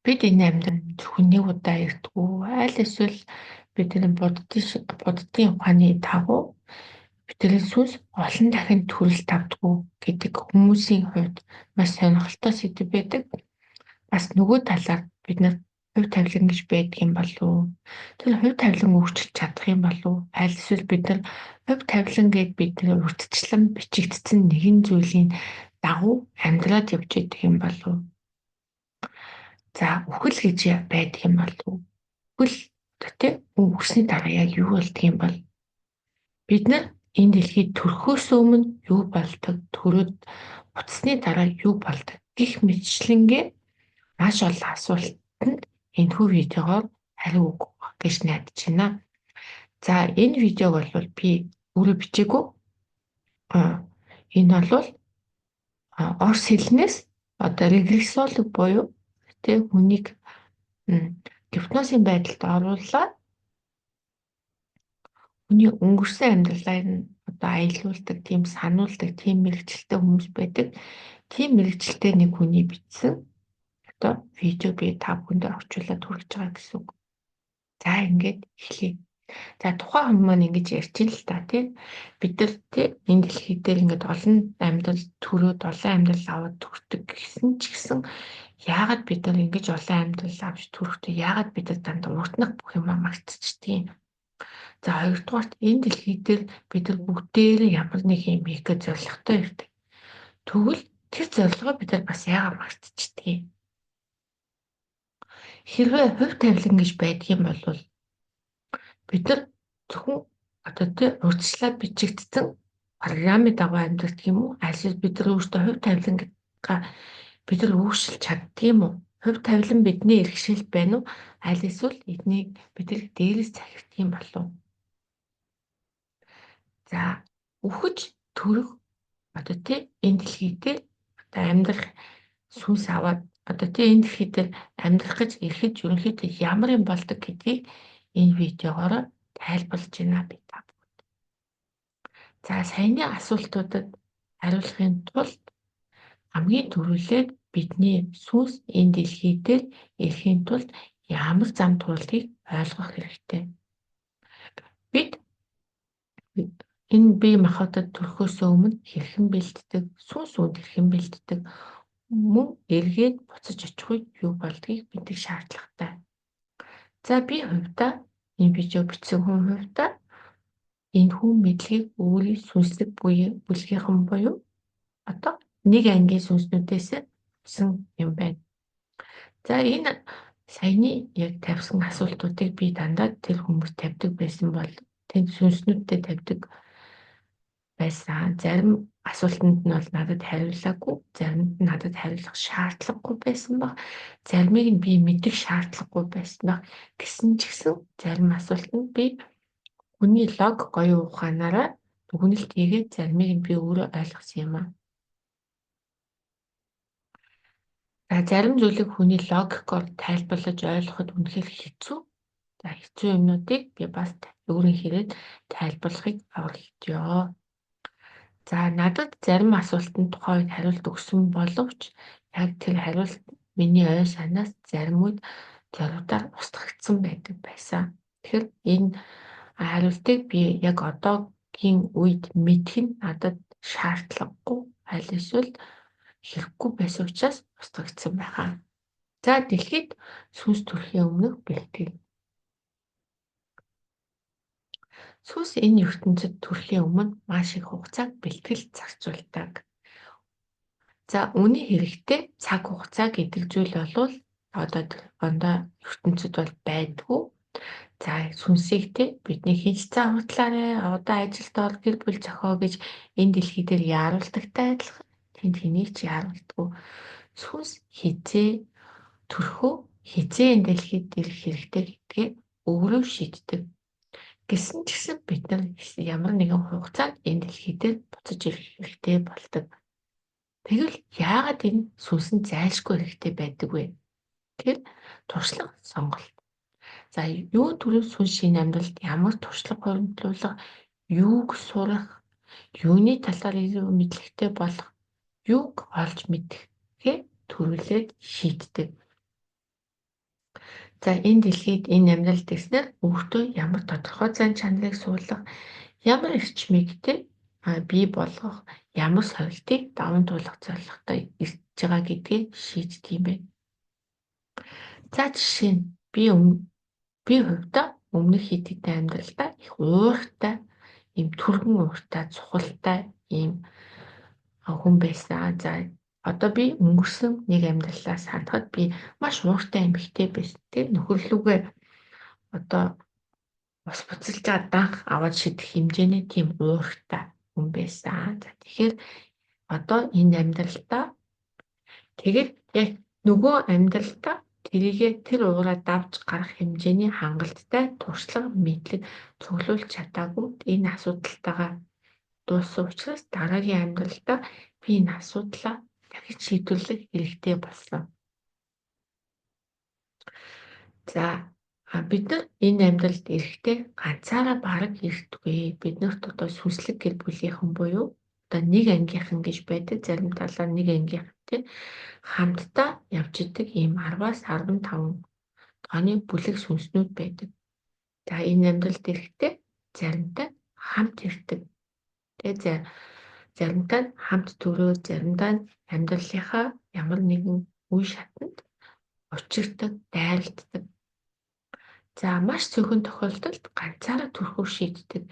Бид энэ амьдралд хүний удаа ирдгүү. Аль эсвэл бидний буддын ухааны дагуу бидний сүнс олон дахин төрөл тавдгүү гэдэг хүмүүсийн хувьд маш сонирхолтой сэдв байдаг. Бас нөгөө талаар бид нар хувь тавилан гэж байдаг юм болов уу? Тэр хувь тавилан өөрчилж чадах юм болов уу? Аль эсвэл бид нар хувь тавилан гэдээ бидний урьдчилан бичигдсэн нэгэн зүйлийн дагуу амьдраад явж байдаг юм болов уу? За үхэл гэж байдаг юм болов уу? Үхэл одоо тийм үхсний дараа яг юу болдго юм бол бид нар энэ дэлхийд төрөхөөс өмнө юу болдог, төрөөд буцсны дараа юу болдог гэх мэтчлэнгээ маш олон асуултанд энэхүү видеогоор хариу өгөх гэж найдаж байна. За энэ видеог бол би өөрөө бичээгүй. Энэ бол орс хэлнээс одоо регрессолог буюу тэг хүнийг гипнозын байдалд оруулаад хүний өнгөрсөн амьдралаа нь одоо аялуулдаг, тийм сануулдаг, тийм мэрэгчлээ хүмүүс байдаг. Тийм мэрэгчлээ нэг хүний бичсэн одоо видео би та бүхэнд орчуулад хүргэж байгаа гэсэн үг. За ингээд эхлэе. За тухайн хүн маань ингэж ярьж ин л та тийм бид нар тийм энэ дэлхий дээр ингээд олон амьдрал төрөөд олон амьдрал аваад төрдөг гэсэн ч гэсэн яагаад бид нар ингэж олон амьдрал авч төрөхдөө яагаад бид нар дандаа уртнах бүх юм мартчихдгийг. За хоёрдугаарт энэ дэлхий дээр бид нар бүгдээрээ ямар нэг юм хийх гэж зорилготой ирдэг. Тэгвэл тэр зорилгоо бид нар бас яагаад мартчихдгийг. Хэрвээ хувь тавилан гэж байдаг юм бол бид нар зөвхөн одоо тэр урьдчилаад бичигдсэн программын дагуу амьдардаг юм уу? Аль бид нар өөрсдөө хувь тавилангаа бид нар өөрчилж чаддаг юм уу? Хувь тавилан бидний иргэшил байна уу? Аль эсвэл эднийг бид нар дээрээс захирддаг юм болов уу? За үхэж төрөх одоо тий энэ дэлхий дээр одоо амьдрах сүнс аваад одоо тий энэ дэлхий дээр амьдрах гэж ирэхэд ерөнхийдөө ямар юм болдог гэдгийг энэ видеогоор тайлбарлаж байна би та бүхэнд. За саяны асуултуудад хариулахын тулд хамгийн түрүүлээд бидний сүнс энэ дэлхий дээр ирэхийн тулд ямар зам туулдгийг ойлгох хэрэгтэй. Бид энэ бие махбодод төрөхөөс өмнө хэрхэн бэлддэг, сүнс үнд хэрхэн бэлддэг, мөн эргээд буцаж очих үед юу болдгийг мэдэх шаардлагатай. За би хувьдаа энэ видео бичсэн хүн хувьдаа энэ хүн мэдлэгийг өөрийн сүнслэг бүлгийнхэн буюу одоо нэг ангийн сүнснүүдээс авсан юм байна. За энэ саяны яг тавьсан асуултуудыг би дандаа тэр хүмүүс тавьдаг байсан бол тэнд сүнснүүдтэй тавьдаг байсан. Зарим асуултанд нь бол надад хариулаагүй, заримд нь надад хариулах шаардлагагүй байсан баг. Заримыг нь би мэдэх шаардлагагүй байсан баг. Гэсэн ч гэсэн зарим асуултанд би хүний логик гоёо ухаанаараа дүгнэлт хийгээд заримыг нь би өөрөө ойлгосон юм аа. За зарим зүйлийг хүний логикоор тайлбарлаж ойлгоход үнэхээр хэцүү. За хэцүү юмнуудыг би бас өөрийнхөө тайлбарлахыг оролдъё. За надад зарим асуултанд тухайн үед хариулт өгсөн боловч яг тэр хариулт миний ой санаас зарим үед зориудаар устгагдсан байдаг байсан. Тэгэхээр энэ хариултыг би яг одоогийн үед мэдэх нь надад шаардлагагүй, аль эсвэл хэрэггүй байсан учраас устгагдсан байгаа. За дэлхийд сүнс төрхийн өмнөх бэлтгэл. Сүнс энэ ертөнцид төрхийн өмнө маш их хугацааг бэлтгэл зарцуулдаг. За үүний хэрэгтэй цаг хугацаа гэдэг зүйл бол одоо ертөнцид бол байдгүй. За сүнсийг бидний хинч цаа хутлаарай, одоо ажилд ор, гэр бүл зохио гэж энэ дэлхий дээр яаруулдагтай адилхан тэнд хэнийг ч яаруулдаггүй. Сүнс хизээ төрхөө хизээ энэ дэлхийд ирэх хэрэгтэй гэдгээ өөрөө шийддэг. Гэсэн ч гэсэн бид нар ямар нэгэн хугацаанд энэ дэлхий дээр буцаж ирэх хэрэгтэй болдог. Тэгвэл яагаад энэ сүнсэн зайлшгүй хэрэгтэй байдаг вэ? Тэгэхээр туршлага сонголт. За юу төрөв сүнс шинэ амьдралд ямар туршлага хоригдлуулах, юуг сурах, юуны талаар илүү мэдлэгтэй болох, юуг олж мэдэхээ төрүүлээд шийддэг. За энэ дэлхийд энэ амьдрал дэснээр өөртөө ямар тодорхой зан чанарыг суулгах, ямар эрчмийг бий болгох, ямар сорилтыг даван туулах зорилготой ирж байгаа гэдгийг шийддэг юм байна. За жишээ нь би хувьдаа өмнөх хэд хэдэн амьдралдаа их ууртай, ийм түргэн ууртай, цухалтай ийм хүн байсан. За одоо би өнгөрсөн нэг амьдралаа санахад би маш ууртай эмэгтэй байсан. Тэг нөхөрлөгөө одоо бас буцалж данх аваад шидэх хэмжээний тийм ууртай хүн байсан. За тэгэхээр одоо энэ амьдралдаа тэгээд яг нөгөө амьдралдаа тэр уураа давж гарах хэмжээний хангалттай туршлага мэдлэг цуглуулж чадаагүй энэ асуудалтайгаа дууссан учраас дараагийн амьдралдаа би энэ асуудлаа дахиж шийдвэрлэх хэрэгтэй болсон. За бид нар энэ амьдралд ирэхдээ ганцаараа бараг ирдэггүй. Биднэрт одоо сүнслэг гэр бүлийнхэн буюу одоо нэг ангийнхан гэж байдаг, зарим талаар нэг ангийнхантэй хамтдаа явж идэг ийм 10-аас 15 тооны бүлэг сүнснүүд байдаг. За энэ амьдралд ирэхдээ заримтай хамт ирдэг. Тэгээ заримтай хамт төрөө, заримдаа амьдралынхаа ямар нэгэн үе шатанд учирдаг, дайралтдаг. За маш цөөхөн тохиолдолд ганцаараа төрөхөө шийддэг.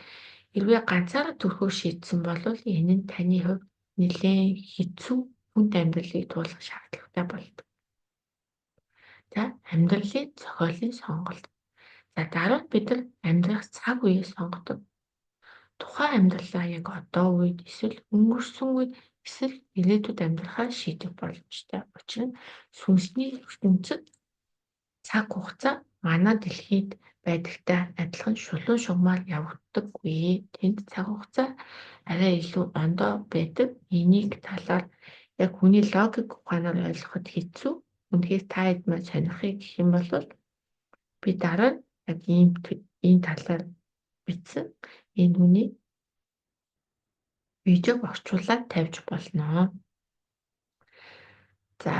Хэрвээ ганцаараа төрөхөө шийдсэн бол энэ нь таны хувьд нэлээд хэцүү хүнд амьдралыг туулах шаардлагатай болдог. За амьдралын зохиолын сонголт. За дараа нь бид нар амьдрах цаг үеийг сонгодог. Тухайн амьдралаа яг одоо үед эсвэл өнгөрсөн үед эсвэл ирээдүйд амьдрахаа шийдэх боломжтой. Учир нь сүнсний ертөнцид цаг хугацаа манай дэлхийд байдагтай адилхан шулуун шугамаар явагддаггүй. Тэнд цаг хугацаа арай илүү ондоо байдаг. Энийг талаар яг хүний логик ухаанаар ойлгоход хэцүү. Үнэхээр та хэд маань сонирхыг гэх юм бол би дараа нь яг ийм талаар бичсэн энэ хүний видеог орчуулад тавьж болно. За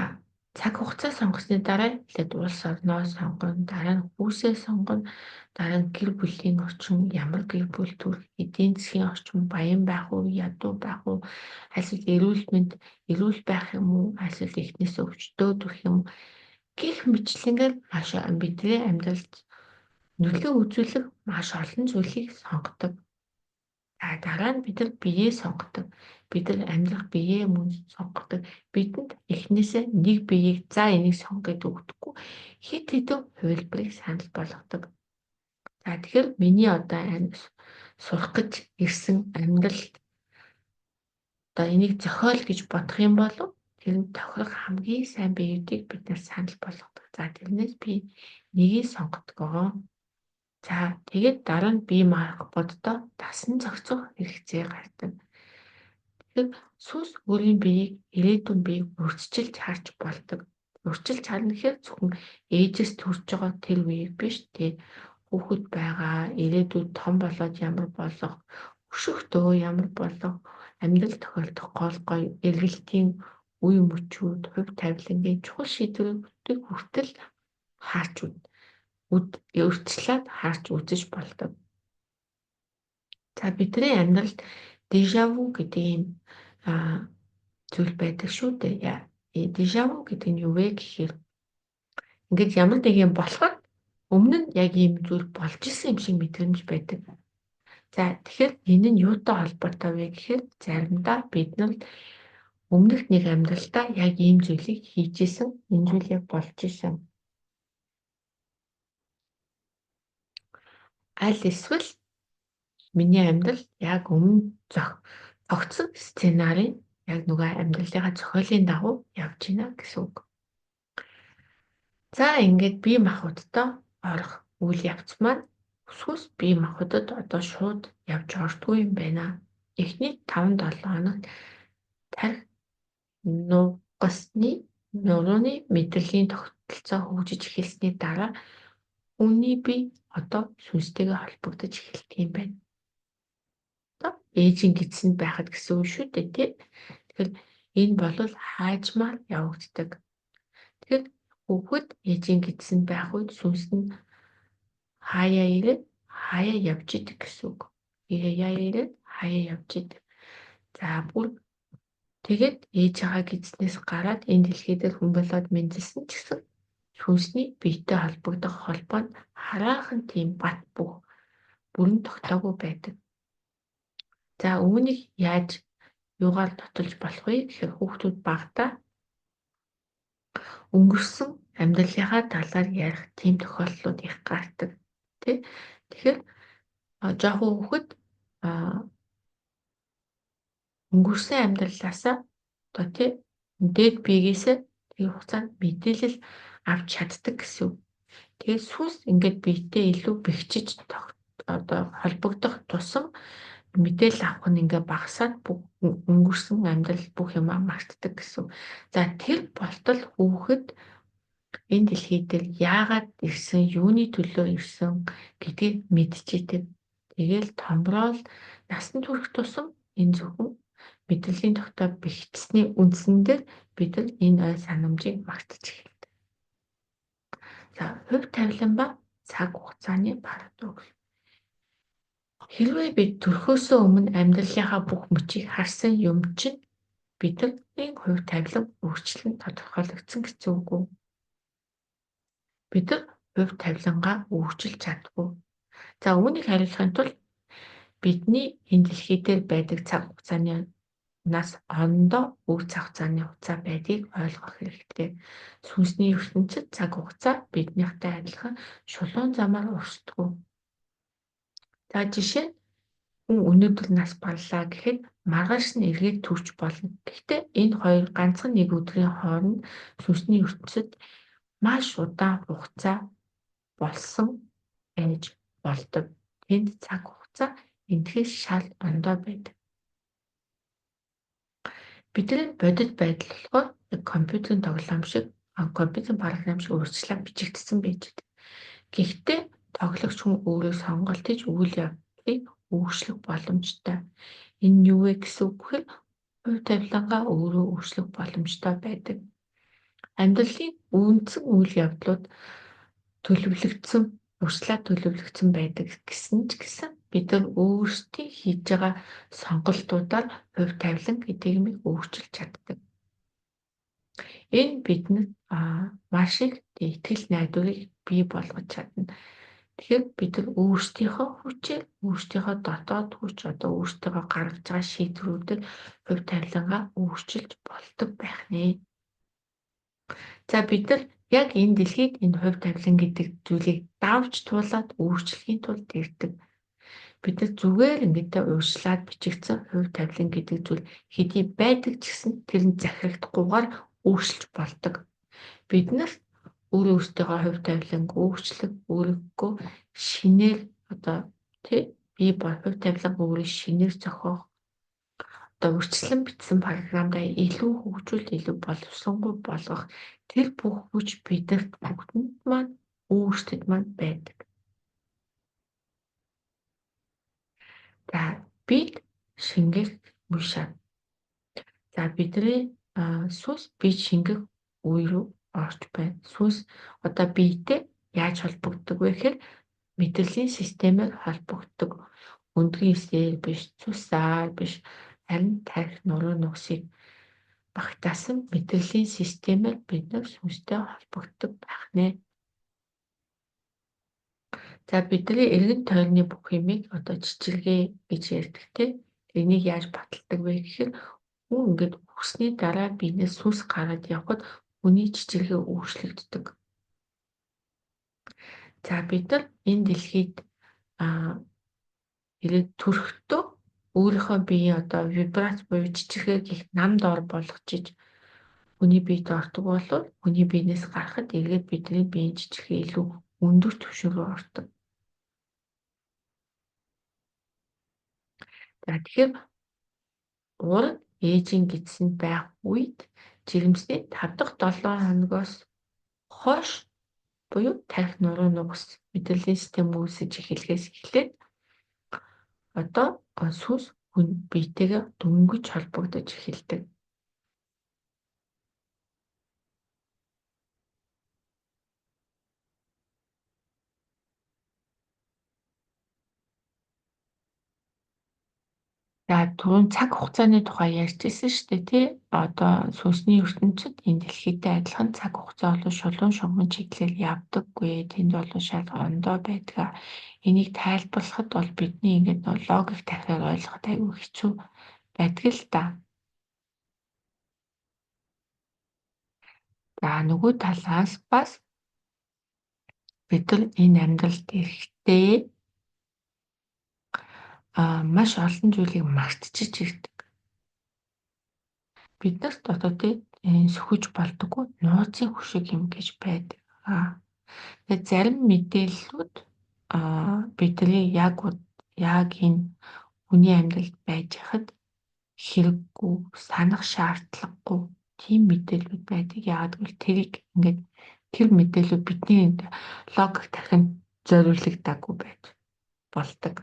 цаг хугацаа сонгосны дараа эхлээд улс орноо сонгоно, дараа нь хүүсээ сонгоно, дараа нь гэр бүлийн орчин, ямар гэр бүл төрөх, эдийн засгийн орчин, баян байх уу, ядуу байх уу, эсвэл эрүүл байх юм уу, эсвэл эхнээсээ өвчтөөд төрөх юм уу гэх мэтлэнгээр маш бидний амьдралд нөлөө үзүүлэх маш олон зүйлийг сонгодог. Дараа нь бид нар биеэ сонгодог. Бид нар амьдрах биеэ мөн сонгодог. Бидэнд эхнээсээ нэг биеийг за энийг сонгоод өгдөггүй хэд хэдэн хувилбарыг санал болгодог. За тэгэхээр миний одоо сурах гэж ирсэн амьдралд одоо энийг зохиол гэж бодох юм бол тэр нь тохирох хамгийн сайн биеүүдийг бид нар санал болгодог. За тэрнээс би нэгийг сонгодог. За тэгээд дараа нь бие махбоддоо дасан зохицох хэрэгцээ гардаг. Тэгэхээр сүнс өөрийн биеийг ирээдүйн биеийг урьдчилж харж болдог. Урьдчилж харна гэхээр зөвхөн ээжээс төрж байгаа тэр үеийг биш, тэгээ хүүхэд байгаа, ирээдүйд том болоод ямар болох, өшөхдөө ямар болох, амьдрал тохиолдох гол гоё эргэлтийн үе мөчүүд, хувь тавилангийн чухал шийдвэрүүдийг хүртэл харж урьдчилаад харж үзэж болдог. За бидний амьдралд дежавю гэдэг ийм зүйл байдаг шүү дээ. Дежавю гэдэг нь юу вэ гэхээр ингээд ямар нэг юм болоход өмнө нь яг ийм зүйл болж исэн юм шиг мэдрэмж байдаг. За тэгэхээр энэ нь юутай холбоотой вэ гэхээр заримдаа бид нар өмнөх нэг амьдралдаа яг ийм зүйлийг хийж исэн, энэ зүйл яг болж исэн. Аль эсвэл миний амьдрал яг өмнө зохицсон сценарын яг нөгөө амьдралынхаа зохиолын дагуу явж байна гэсэн үг. За ингээд бие махбодтой орох үйл явц маань өсвөс бие махбодод одоо шууд явж ордгүй юм байна. Эхний 5-7 хоногт тархи нурууны мэдрэлийн тогтолцоо хөгжиж эхэлсний дараа хүний бие одоо сүнстэйгээ холбогдож эхэлдэг юм байна. Одоо ээжийн гидсэнд байхад гэсэн үг шүү дээ, тийм. Тэгэхээр энэ бол хаажмаар явагддаг. Тэгэхээр Хүүхэд ээжийн гидсэнд байх үед сүнс нь хаяа ирээд хаяа явж идэг гэсэн үг. Хаяа ирээд хаяа явж идэг. За бүр тэгээд ээжийнхаа гидснээс гараад энэ дэлхий дээр хүн болоод мэндэлсэн ч гэсэн сүнсний биетэй холбогдох холбоо нь хараахан тийм бат бөх бүрэн тогтоогүй байдаг. За үүнийг яаж юугаар тоталж болох вэ гэхээр хүүхдүүд багадаа өнгөрсөн амьдралынхаа талаар ярих тийм тохиолдлууд их гардаг. Тэ? Тэгэхээр жоохон хүүхэд өнгөрсөн амьдралаасаа одоо тий дээд биегээсээ тэр хугацаанд мэдээлэл авч чаддаг гэсэн үг. Тэгээд сүнс ингээд биетэй илүү бэхжиж одоо холбогдох тусам мэдээлэл авах нь ингээ багасаад өнгөрсөн амьдрал бүх юм мартдаг гэсэн. За тэр болтол хүүхэд энэ дэлхий дээр яагаад ирсэн, юуны төлөө ирсэн гэдгийг мэдчихэдэг. Тэгээл томроод насанд хүрэх тусам энэ зөвхөн мэдрэлийн тогтоо бэхжсэний үндсэн дээр бид нар энэ ой санамжийг мартаж эхэлдэг. За хувь тавилан ба цаг хугацааны парадокс. Хэрвээ бид төрхөөсөө өмнө амьдралынхаа бүх мөчийг харсан юм чинь бидний хувь тавилан өөрчлөн тодорхойлогдсон гэсэн үг үү? Бид нар хувь тавилангаа өөрчилж чадахгүй. За үүнийг хариулахын тулд бидний энэ дэлхий дээр байдаг цаг хугацааны нас ондоо өв цаг хугацааны хугацаа байдгийг ойлгох хэрэгтэй. Сүнсний ертөнцид цаг хугацаа биднийхтэй адилхан шулуун замаар урсдаггүй. За жишээ нь хүн өнөөдөр нас барлаа гэхэд маргааш нь эргээд төрж болно. Гэхдээ энэ хоёр ганцхан нэг өдрийн хооронд сүнсний ертөнцид маш удаан хугацаа болсон байж болдог. Тэнд цаг хугацаа энэхээс шал ондоо байдаг. Бидний бодит байдал болохоор компьютерийн тоглоом шиг, компьютерийн програм шиг урьдчилан бичигдсэн байж байдаг. Гэхдээ тоглогч хүн өөрөө сонголт хийж үйл явдлыг өөрчлөх боломжтой. Энэ нь юу вэ гэсэн үг вэ? Хувь тавилангаа өөрөө өөрчлөх боломжтой байдаг. Амьдралын үндсэн үйл явдлууд төлөвлөгдсөн, урьдчилан төлөвлөгдсөн байдаг гэсэн ч гэсэн бид нар өөрсдийн хийж байгаа сонголтуудаар хувь тавилан гэдэг юмыг өөрчилж чаддаг. Энэ бидэнд маш их итгэл найдварыг бий болгож чадна. Тэгэхээр бид нар өөрсдийнхөө хүчээр, өөрсдийнхөө дотоод хүч, одоо өөрсдөө гаргаж байгаа шийдвэрүүдээр хувь тавилангаа өөрчилж болдог байх нэ. За бид нар яг энэ дэлхийд энэ хувь тавилан гэдэг зүйлийг давж туулаад өөрчлөхийн тулд ирдэг. Бид нар зүгээр ингээд ууршлаад бичигдсэн хувь тавилан гэдэг зүйл хэдий байдаг ч гэсэн тэр нь захирагдахгүйгээр өөрчилж болдог. Бид нар өөрөөсөө хувь тавиланг өөрчлөх, өөрийгөө шинээр одоо бие хувь тавиланг өөрөө шинээр зохиох, одоо урьдчилан бичсэн програмдаа илүү хөгжүүл, илүү боловсронгүй болгох тэр бүх хүч бидэрт бүгдэнд маань өөрсдөд маань байдаг. За бид шингэх үе шат. За бидний сүнс бид шингэх үе рүү орж байна. Сүнс одоо биетэй яаж холбогддог вэ гэхээр мэдрэлийн системээр холбогддог. Өндгийн эсээр биш, цусаар биш, харин тарих нуруу нугсыг багтаасан мэдрэлийн системээр бид нар сүнстэй холбогддог байх нэ. За бидний эргэн тойрны бүх юмыг одоо чичиргээ гэж ярьдаг тийм. Энийг яаж баталдаг вэ гэхээр хүн ингээд өгсний дараа биенээс сүнс гараад явхад хүний чичиргээ өөрчлөгддөг. За бид нар энэ дэлхийд ирээд төрөхдөө өөрийнхөө биеийн одоо вибрац буюу чичиргээг их нам доор болгочиж хүний биед ордог бол хүний биенээс гарахад эргээд бидний биеийн чичиргээ илүү өндөр түвшин рүү ордог. За тэгэхээр урд ээжийн гидсэнд байх үед жирэмсний 5 дахь 7 хоногоос хойш буюу тарих нуруу нугас мэдрэлийн систем үүсэж эхлэхээс эхлээд одоо сүнс хүн биетэйгээ дөнгөж холбогдож эхэлдэг. За түрүүн цаг хугацааны тухай ярьжсэн шүү дээ тий. Одоо сүнсний ертөнцид энэ дэлхийтэй адилхан цаг хугацаа болон шулуун шугамн чиглэл явдаггүй. Тэнд бол шал ондоо байдаг. Энийг тайлбарлахад бол бидний ингээд логик тарихаар ойлгоход аюу хэцүү байдаг л да. За нөгөө талаас бас бид нар энэ амьдралд ирэхдээ маш олон зүйлийг мартчихж ирдэг. Биднэрт одоо тий сөхөж болдоггүй нууцын хөшиг юм гэж байдаг. Тэгээд зарим мэдээллүүд бидний яг энэ хүний амьдралд байж хад хэрэггүй, санах шаардлагагүй тийм мэдээлүүд байдаг. Яагаад гэвэл тэрийг ингээд тэр мэдээлүүд бидний логик тархинд зориулагдаагүй байж болдог.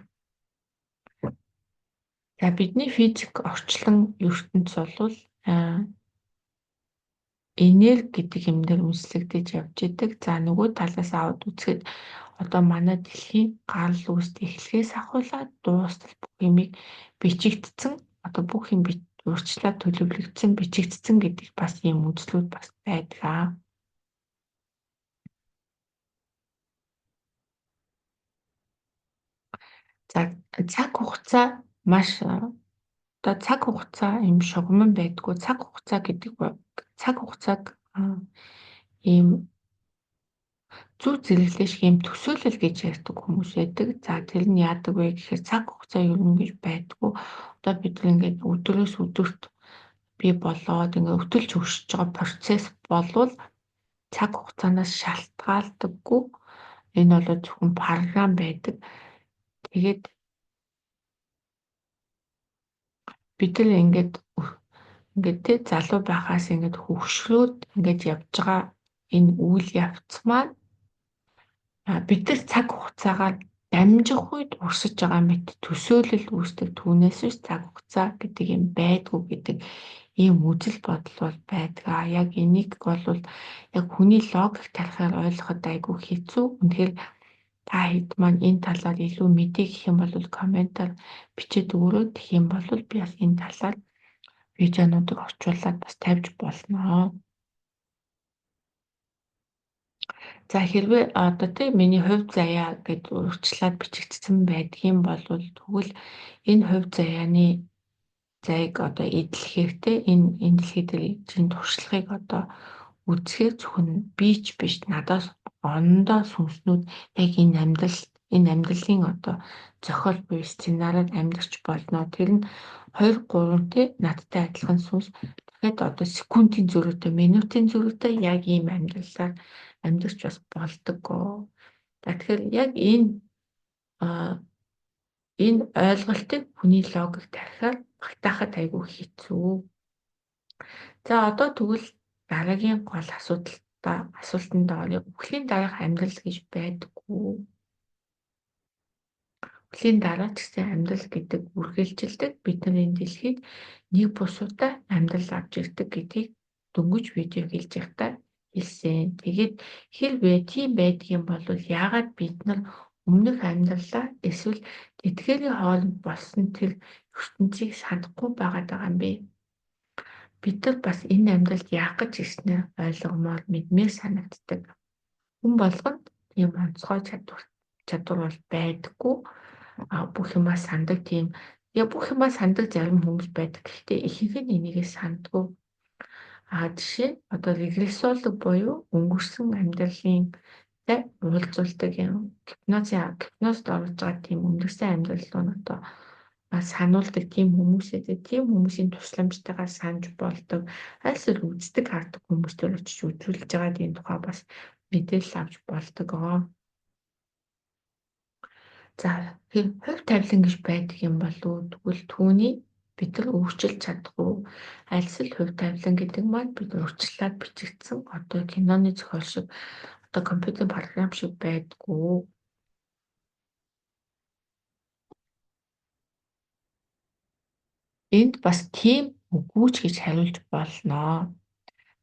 За бидний физик орчлон ертөнц бол энерги гэдэг юм дээр үндэслэгдэж явж идэг. За нөгөө талаас аваад үзэхэд одоо манай дэлхийн гал үүсд эхлэхээс ахуулаад дуустал бүх юмыг бичигдсэн одоо бүх юм урьдчилаад төлөвлөгдсөн бичигдсэн гэдэг бас ийм үзлүүд бас байдаг. За цаг хугацаа маш одоо цаг хугацаа юм шугамн байдгүй. Цаг хугацаа гэдэг цаг хугацааг ийм зүү зэрэглэш ийм төсөөлөл гэж ярьдаг хүмүүс байдаг. За тэр нь яадаг вэ гэхээр цаг хугацаа юу юм гэж байдгүй. Одоо бид ингээд өдрөөс өдөрт би болоод ингээд өтөлж өгсөж байгаа процесс болвол цаг хугацаанаас шалтгаалдаггүй. Энэ бол зөвхөн програм байдаг. Тэгээд бид нар ингээд тий залуу байхаас ингээд хөгшрөөд ингээд явж байгаа энэ үйл явц маань бид нар цаг хугацаагаар дамжих үед урсаж байгаа мэт төсөөлөл үүсдэг. Түүнээс биш цаг хугацаа гэдэг юм байдгүй гэдэг ийм үзэл бодол бол байдаг. Яг энийг бол яг хүний логик тарихаар ойлгоход айгүй хэцүү. Үнэхээр та хэд маань энэ талаар илүү мэдээ гэх юм бол комментаар бичээд өгөрөө. Тэгэх юм бол би бас энэ талаар видеонуудыг орчуулад бас тавьж болно. За хэрвээ одоо тийм миний хувь заяа гэж урьдчилаад бичигдсэн байдгийн бол тэгвэл энэ хувь заяаны зайг одоо эдлэхээр энэ дэлхий дээр чинь туршлагыг одоо үзэхээр зөвхөн би ч биш надаас ондоо сүнснүүд яг энэ амьдралын одоо зохиол буй сценарид амьдарч болно. Тэр нь 2 3 надтай адилхан сүнс дахиад одоо секундын зөрүүтэй, минутын зөрүүтэй яг ийм амьдралаар амьдарч бас болдог. Тэгэхээр яг энэ ойлголтыг хүний логик тарихаар багтаахад айгүй хэцүү. За одоо тэгвэл дараагийн гол асуултанд орё. Үхлийн дараах амьдрал гэж байдаггүй. Үхлийн дараа ч гэсэн амьдрал гэдэг үргэлжилдэг. Бидний дэлхийд нэг бус удаа амьдрал авч ирдэг гэдгийг дөнгөж видео хэлж байхдаа хэлсэн. Тэгээд хэрвээ тийм байдгийн бол яагаад бид нар өмнөх амьдралаа эсвэл тэтгэлийн хооронд болсон тэр ертөнцийг санахгүй байгаад байгаа юм бэ? Бид нар бас энэ амьдралд яах гэж ирснээ ойлгомоор мэдмээр санагддаг. Хүн болгонд ийм онцгой чадвар бол байдаггүй. Бүх юмаа сандаг тийм бүх юмаа сандаг зарим хүмүүс байдаг. Гэхдээ ихэнх нь энийгээ сандгүй. Жишээ одоо регрессолог буюу өнгөрсөн амьдралын уулзуулдаг юм. Гипнозд орж байгаа тийм өнгөрсөн амьдрал руу одоо сануулдаг тийм хүмүүсээ тийм хүмүүсийн тусламжтайгаар санаж болдог. Альсэл үздэг хардаг хүмүүстэй очиж үзүүлж байгаа энэ тухай бас мэдээлэл авч болдог. За хувь тавилан гэж байдаг юм болов тэгвэл түүний бид нар өөрчилж чадахгүй альсэл хувь тавилан гэдэг маань бид урьдчилаад бичигдсэн одоо киноны зохиол шиг одоо компьютер програм шиг байдгүй. Энд бас тийм үгүй ч гэж хариулж болно.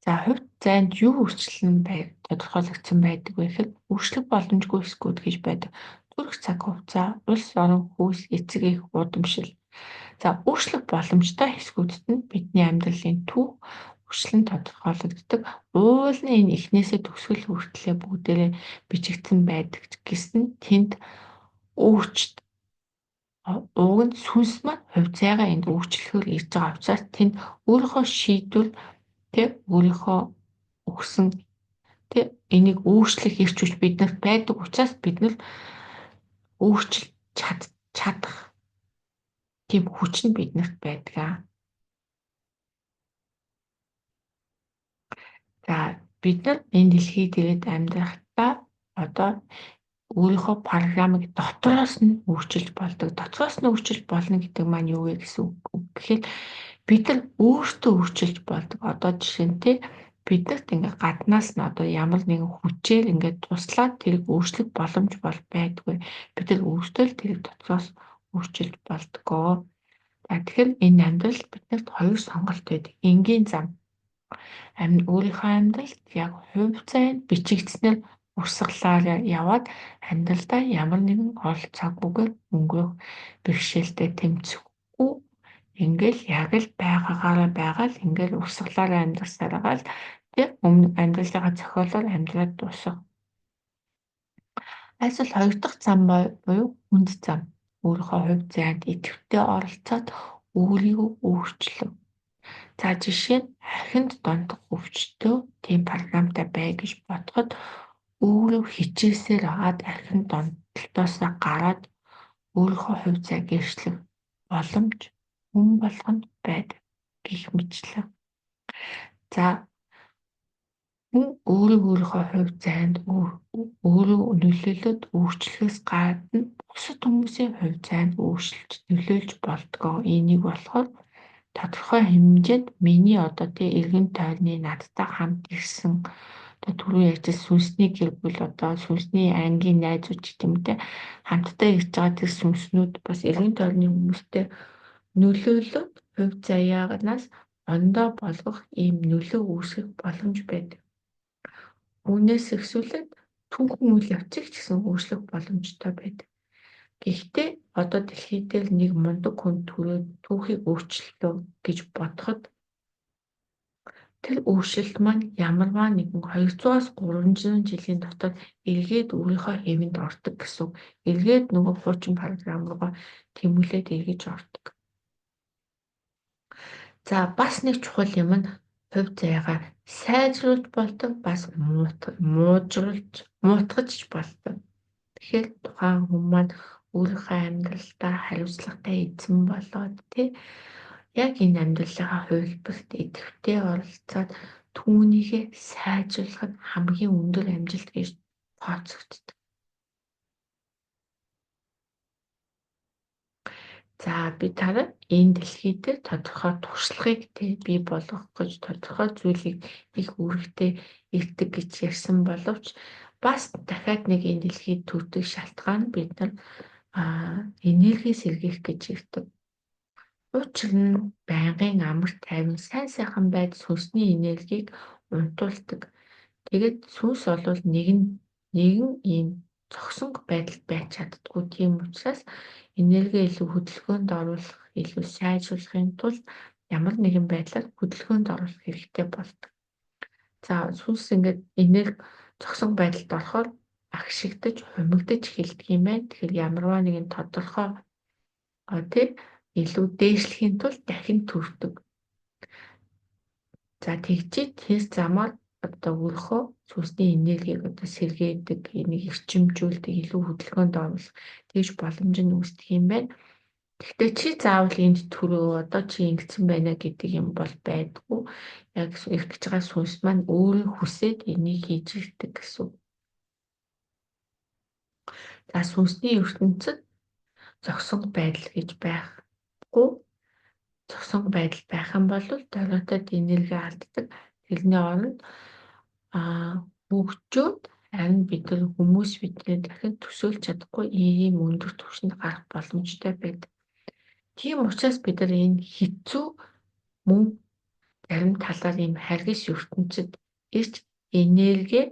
За хувьд зайд юу өөрчлөлт тодорхойлогдсон байдаг вэ гэхэд өөрчлөх боломжгүй эсгүүд гэж байдаг. Төрөх цаг хугацаа, улс орон хүйс, эцэг эх удамшил. За өөрчлөх боломжтой хэсгүүдэд нь бидний амьдралын түүх өршлөн тодорхойлогддог. Уул нь энэ эхнээсээ төгсгөл хүртлээр бүгдээрээ бичигдсэн байдаг гэсэн тэнд уг нь сүнс маань хувь зайгаа энд өөрчлөхөөр ирж байгаа учраас тэнд өөрийнхөө шийдвэр өөрийнхөө өгсөн энийг өөрчлөх эрч хүч биднэрт байдаг учраас бид нар өөрчлөж чадах тийм хүч нь биднэрт байдаг. За бид нар энэ дэлхий дээрээ амьдрахдаа одоо өөрийнхөө програмыг дотроос нь өөрчилж болдог. Дотроос нь өөрчилж болно гэдэг маань юу вэ гэсэн үг гэхээр бид нар өөртөө өөрчилж болдог. Одоо жишээ нь биднэрт ингээ гаднаас нь одоо ямар нэгэн хүчээр ингээ туслаад тэрийг өөрчлөх боломж бол байдгүй. Бид нар өөртөө л тэрийг дотроос өөрчилж болдгоо. За тэгэхээр энэ амьдрал биднэрт хоёр сонголт байдаг. Энгийн зам өөрийнхөө амьдралд яг хувь зайд бичигдснээр урсгалаараа яваад амьдралдаа ямар нэгэн ол цаггүйгээр өнгөрөх бэрхшээлтэй тэмцэхгүй ингээл яг л байгаал ингээл урсгалаараа амьдарсараа л өмнө амьдралынхаа зохиолоор амьдраад дуусах. Эсвэл хоёр дахь зам буюу хүнд зам. Өөрийнхөө хувь зайд идэвхтэй оролцоод өөрийгөө өөрчлөв. За жишээ нь архинд дондох өвчтөө тийм програмтай бай гэж бодоход өөрөө хичээсээр агаад архинд донтолтоосоо гараад өөрийнхөө хувь зай гэрчлэх боломж хүн болгонд байдаг гэх мэтлээ. За хүн өөрийнхөө хувь зайд өөрөө нөлөөлөд өөрчлөхөөс гадна бусад хүмүүсийн хувь зайд өөрчлөж нөлөөлж болдгоо. Энийг болохоор тодорхой хэмжээнд миний одоо эргэн тойрны надтай хамт ирсэн одоо түрүү ярьж сүнсний гэр бүл одоо сүнсний ангийн найзууд гэх юм те хамтдаа ирж байгаа тэр сүнснүүд бас эргэн тойрны хүмүүстэй нөлөөлөд хувь заяагнаас ондоо болгох ийм нөлөө үүсгэх боломж байдаг. Үүнээс эхсүүлээд түүхэн үйл явцыг ч гэсэн өөрчлөх боломжтой байдаг. Гэхдээ одоо дэлхий дээр нэг мундаг хүн төрөөд түүхийг өөрчлөлөө гэж бодоход тэр өөрчлөлт маань ямарваа нэгэн 200-аас 300 жилийн дотор эргээд өөрийнхөө хэвэнд ордог гэсэн. Эргээд нөгөө хуучин програм руугаа тэмүүлээд эргэж ордог. За бас нэг чухал юм нь хувь зайгаа сайжруулж болдог, бас муутгаж болдог. Тэгэхээр тухайн хүн маань өөрийнхөө амьдралдаа хариуцлагатай эзэн болоод яг энэ амьдралынхаа хувилбарт идэвхтэй оролцоод түүнийгээ сайжруулахад хамгийн өндөр амжилт гэж тооцогддог. За би тараа энэ дэлхий дээр тодорхой туршлагыг бий болгох гэж тодорхой зүйлийг их үүрэгтэй ирдэг гэж ярьсан боловч бас дахиад нэг энэ дэлхийд төрдөг шалтгаан бид нар энерги сэргийлэх гэж ирдэг. Учир нь байнгын амар тайван сайн сайхан байд сүнсний энергийг унтуулдаг. Тэгээд сүнс олвол нэгэн ийм зогсонг байдалд байж чаддгүй. Тийм учраас энерги илүү хөдөлгөөнд оруулах, илүү сайжруулахын тулд ямар нэгэн байдлаар хөдөлгөөнд оруулах хэрэгтэй болдог. За сүнс ингээд энерги зогсон байдалд орохоор агшигдаж, хумигдаж эхэлдэг юм байна. Тэгэхээр ямарваа нэгэн тодорхой илүү дээшлэхийн тулд дахин төрдөг. За тэгжээ тэр замаар одоо өөрийнхөө сүнсний энергийг одоо сэргээдэг, энийг эрчимжүүлдэг, илүү хөдөлгөөнд оруулах тэгж боломж нь үүсдэг юм байна. Гэхдээ чи заавал энд төрөө одоо чи ингэсэн байна гэдэг юм бол байдгүй. Яг ирэх гэж байгаа сүнс маань өөрөө хүсээд энийг хийж ирдэг гэсэн. За сүнсний ертөнцид зогсон байдал гэж байхгүй. Зогсон байдал байх юм бол дөрөтөд энерги алддаг. Тэрний оронд хөгжөөд харин бид нар хүмүүс биднээ дахин төсөөлж чадахгүй ийм өндөр түвшинд гарах боломжтой байдаг. Тийм учраас бид нар энэ хэцүү мөн зарим талаар ийм харгас ертөнцид ирж энерги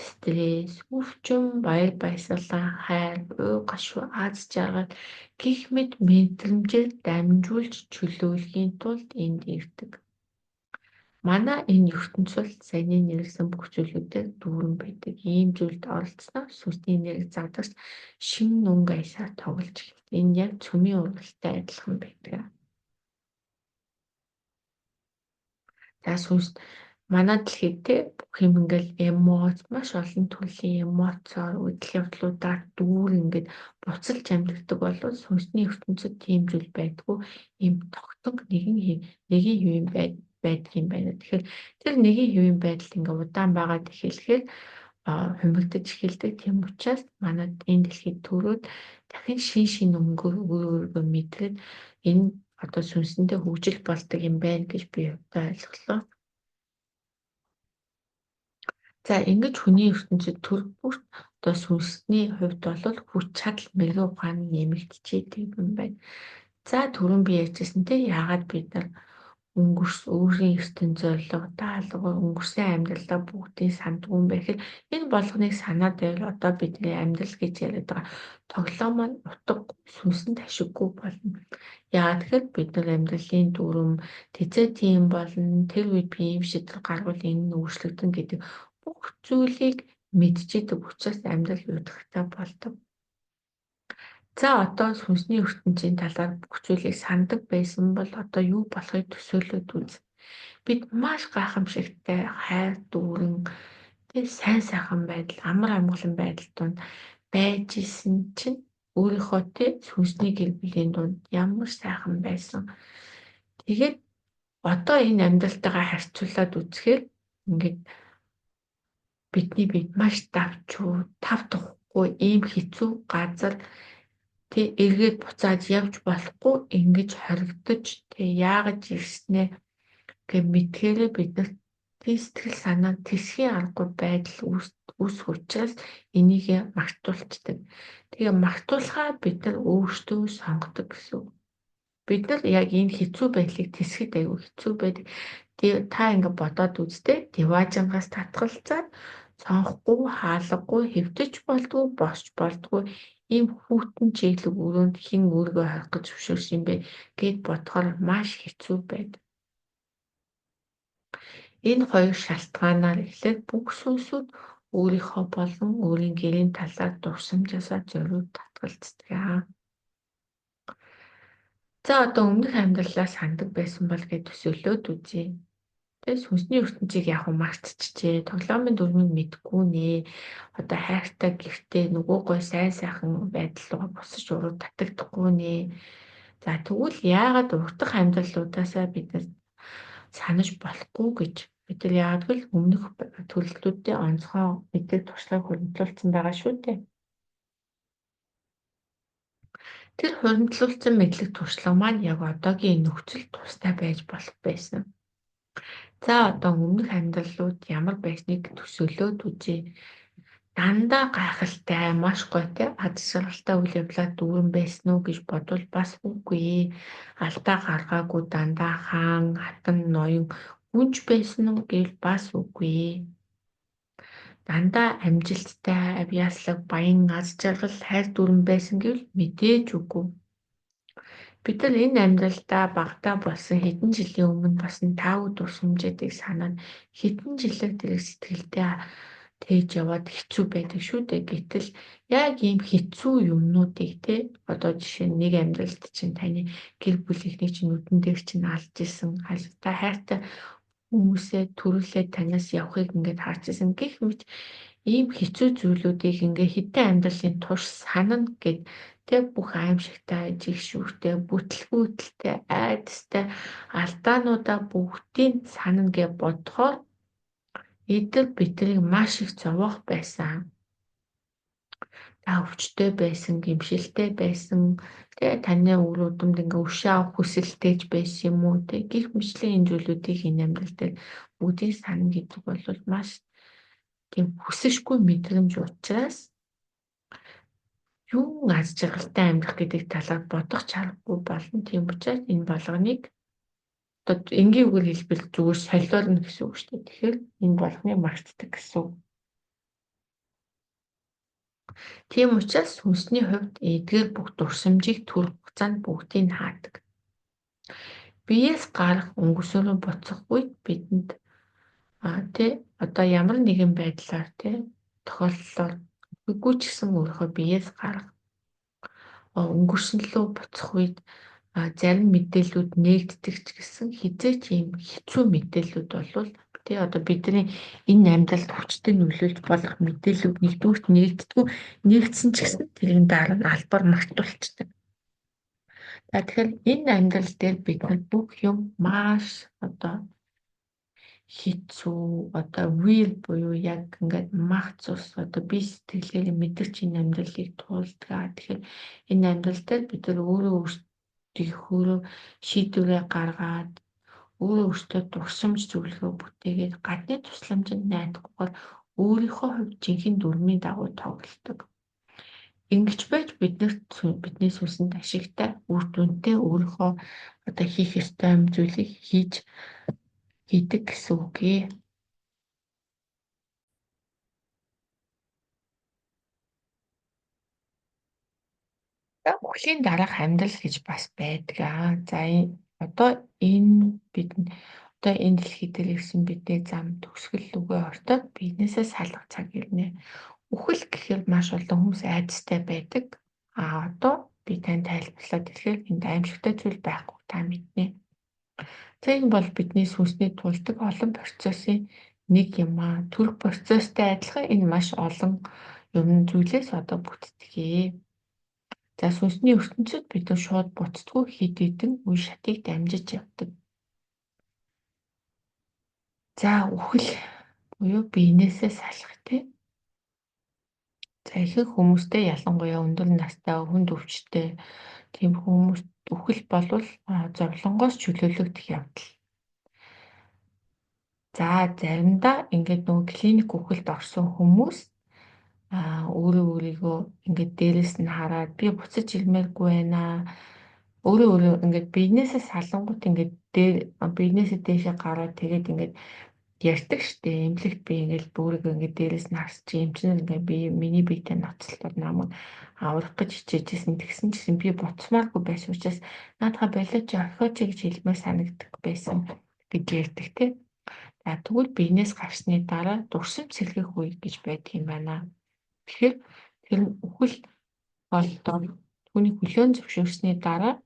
стресс, өвчин, баяр баясгалан, хайр, уй гашуу, аз жаргал гэх мэт мэдрэмжээр дамжуулж чөлөөлөхийн тулд энд ирдэг. Манай энэ ертөнцийн саяны нэрсэн бүх зүйлүүдээр дүүрэн байдаг. Ийм зүйлд оролцсноор сүнсний нэрийг задагч шин нүнг аясаар тоглож эхэлдэг. Энэ яг цөмийн уралтай адилхан байдаг. За сүнс манай дэлхийд бүх юм ингээл эмоц, маш олон төрлийн эмоцоор, үйл явдлуудаар дүүрэн ингээд буцалж амьддаг бол сүнсний ертөнцид тийм зүйл байдгүй. Ийм тогтмол нэгэн хэвийн байдаг юм байна. Тэгэхээр тэр нэгэн хэвийн байдал ингээ удаан байгаад эхлэхээр хумигдаж эхэлдэг. Тийм учраас манад энэ дэлхийд төрөөд дахин шин өнгөөрөө мэдрээд энэ одоо сүнсэндээ хөгжил болдог юм байна гэж би хувьдаа ойлголоо. За ингэж хүний ертөнцид төр бүрт одоо сүнсний хувьд бол хүч чадал мэрэгэн ухаан нэмэгдчихэд юм байна. За түрүүн би ярьжсэнтэй яагаад бид нар өөрийн ертөнцийн зорилго, даалгавар, өнгөрсөн амьдралаа бүгдийг сандгүй юм бэ гэхээр энэ болгоныг санаад байвал одоо бидний амьдрал гэж яриад байгаа тоглоом маань утга сүнсэнд ашиггүй болно. Яагаад тэгэхээр бид нар амьдралын дүрм тэзээ тийм болно, тэр үед би ийм шийдэл гаргавал энэ нь өөрчлөгдөн гэдэг бүх зүйлийг мэдчихэдэг учраас амьдрал удирдахтай болдог. За одоо сүнсний ертөнцийн талаар бүх зүйлийг санддаг байсан бол одоо юу болохыг төсөөлөд үз. Бид маш гайхамшигтай хайр дүүрэн сайн сайхан байдал, амар амгалан байдал донд байж исэн чинь өөрийнхөө сүнсний гэр бүлийн дунд ямар сайхан байсан. Тэгээд одоо энэ амьдралтайгаа харьцуулаад үзэхээр ингээд бидний бид маш давчуу, тав тухгүй ийм хэцүү газар эргээд буцаад явж болохгүй ингэж хоригдож яагаж ирснээ гэж мэдхээрээ биднэрт сэтгэл санаа тэсхийн аргагүй байдал үүсэх учраас энийг мартуулцдаг. Тэгээ мартуулахаа бид нар өөрсдөө сонгодог гэсэн. Бид нар яг энэ хэцүү байдлыг тэсгэд аюу хэцүү байдаг. Та ингэ бодоод үзтээ диваажингаас татгалзаад цонхгүй, хаалгагүй, хэвтэж болдгоо, босч болдгоо ийм хүүтэн чиглэг өрөөнд хэн өөргөө харах гэж зөвшөөрсөн юм бэ гэд бодохоор маш хэцүү байдаг. Энэ хоёр шалтгаанаар эхлээд бүх сүнсүүд өөрийнхөө болон өөрийн гэрийн талаар дурсамжаасаа зориуд татгалздаг. За одоо өмнөх амьдралаа санддаг байсан бол гэж төсөөлөөд үзье. Тэгээ сүнсний ертөнцийг яг мартчихжээ. Тоглоомын дүрмийг мэдгүй нэ. Одоо хайртай гэртээ нөгөө гой сайн сайхан байдал руу босож уруу татагдахгүй нэ. За тэгвэл яагаад уртх амьдралуудаасаа бид нар санаж болохгүй гэж бид нар яагаад гэвэл өмнөх төрөлтүүдтэй онцгой мэдлэг туршлагыг хуримтлуулсан байгаа шүү дээ. Тэр хуримтлуулсан мэдлэг туршлага маань яг одоогийн нөхцөл тустай байж болох байсан. За одоо өмнөх амьдралууд ямар байсныг төсөөлөөд үзье. Дандаа гайхалтай, маш гойтой аз жаргалтай үйл явдлаар дүүрэн байсан уу гэж бодвол бас үгүй. Алдаа гаргаагүй дандаа хаан, хатан, ноён гүнж байсан уу гэвэл бас үгүй. Дандаа амжилттай, авьяаслаг, баян аз жаргал, хайр дүүрэн байсан гэвэл мэдээж үгүй. Бид нар энэ амьдралдаа багтаа болсон хэдэн жилийн өмнө болсон таагүй дурсамжуудыг санаад хэдэн жилээр тэр сэтгэлдээ тээж яваад хэцүү байдаг шүү дээ. Гэтэл яг ийм хэцүү юмнуудыг одоо жишээ нь нэг амьдралд чинь таны гэр бүлийнхний чинь нүдэн дээр чинь алж исэн та хайртай хүмүүсээ төрүүлээд танаас явахыг ингээд харж исэн гэх мэт ийм хэцүү зүйлүүдийг ингээ хэдэн амьдралын турш санана гэд бүх аимшигтай, жигшүүртэй, бүтлгүүтэлтэй, айдастай алдаануудаа бүгдийг санана гэж бодохоор эдгээр бидрийг маш их зовоох байсан. Та өвчтэй байсан, гэмшилтэй байсан, таны үр удамд ингээ өшөө авах хүсэлтэйж байсан юм уу гэх мэтлэн энэ зүйлүүдийг энэ амьдрал дээр бүгдийг санана гэдэг бол маш тийм хүсэшгүй мэдрэмж учраас юун аз жаргалтай амьдрах гэдэг талаар бодох чаргагүй болно. Тийм учраас энэ болгоныг одоо энгийн үгээр хэлбэл зүгээр солиорно гэсэн үг шүү дээ. Тэгэхээр энэ болгоныг мартдаг гэсэн үг. Тийм учраас сүнсний хувьд эдгээр бүх дурсамжийг төр хугацаанд бүгдийг хаадаг. Биеэс гарах өнгөрсөөрөө буцах үед бидэнд одоо ямар нэгэн байдлаар тохиоллолоор үгүй ч гэсэн өөрийнхөө биеэс гарах өнгөрсөн лөө буцах үед зарим мэдээллүүд нээгддэг ч гэсэн хизээч ийм хэцүү мэдээллүүд болвол одоо бидний энэ амьдралд хүчтэй нөлөөлж болох мэдээллүүд нэгдүгürt нээгддэггүй, нээгдсэн ч гэсэн тэрийн дараа нь албаар мартуулцдаг. За тэгэхээр энэ амьдрал дээр бид бүх юм маш хэцүү real буюу яг ингээд мах цус би сэтгэлээр мэдэрч энэ амьдралыг туулдаг. Тэгэхээр энэ амьдрал дээр бид нар өөрийнхөө шийдвэрээ гаргаад өөрөө өөртөө дурсамж зөвлөгөө бүтээгээд гадны тусламжинд найдахгүйгээр өөрийнхөө хувьд жинхэнэ дүрмийн дагуу тоглодог. Ингэж байж бидний сүнсэнд ашигтай үр дүнтэй өөрийнхөө хийх ёстой зүйлийг хийдэг гэсэн үг. Үхлийн дараах амьдрал гэж бас байдаг. За энэ дэлхий дээр ирсэн бидний зам төгсгөл үгээ ортоод биенээсээ салах цаг ирнэ. Үхэл гэхээр маш олон хүмүүс айдастай байдаг. Одоо би танд тайлбарлаад ирэхээр энд аимшигтай зүйл байхгүй та мэднэ. Энэ бол бидний сүнсний тулдаг олон процессын нэг юм. Төрөх процесстэй адилхан энэ маш олон зүйлээс бүтдэг. За сүнсний ертөнцид бид шууд буцдаггүй хэд хэдэн үе шатыг дамжиж явдаг. За үхэл буюу биенээсээ салах За ихэнх хүмүүстэй ялангуяа өндөр настай, хүнд өвчтэй тийм хүмүүс үхэл болвол зовлонгоос чөлөөлөгдөх явдал. За заримдаа ингээд клиник үхэлд орсон хүмүүс өөрийгөө ингээд дээрэс нь хараад би буцаж ирмээргүй байна. Өөрөө ингээд биенээсээ салангууд ингээд биенээсээ дээшээ гараад тэгээд ингээд ярьдаг штэ эмнэлэгт би ингээд өөрийгөө ингээд дээрэс нь харсч эмчнэр ингээд би миний биетэй ноцлолтод намайг аврах гэж хичээжсэн тэгсэн чинь би буцмааргүй байсан учраас наадхаа болооч орхиоч гэж хэлмээр санагддаг байсан гэж ярьдаг те. Тэгвэл биенээс гарсны дараа дурсамж сэргэх үе гэж байдаг юм байна. Тэгэхээр тэр үхэл болдоо түүний хүлээн зөвшөөрсний дараа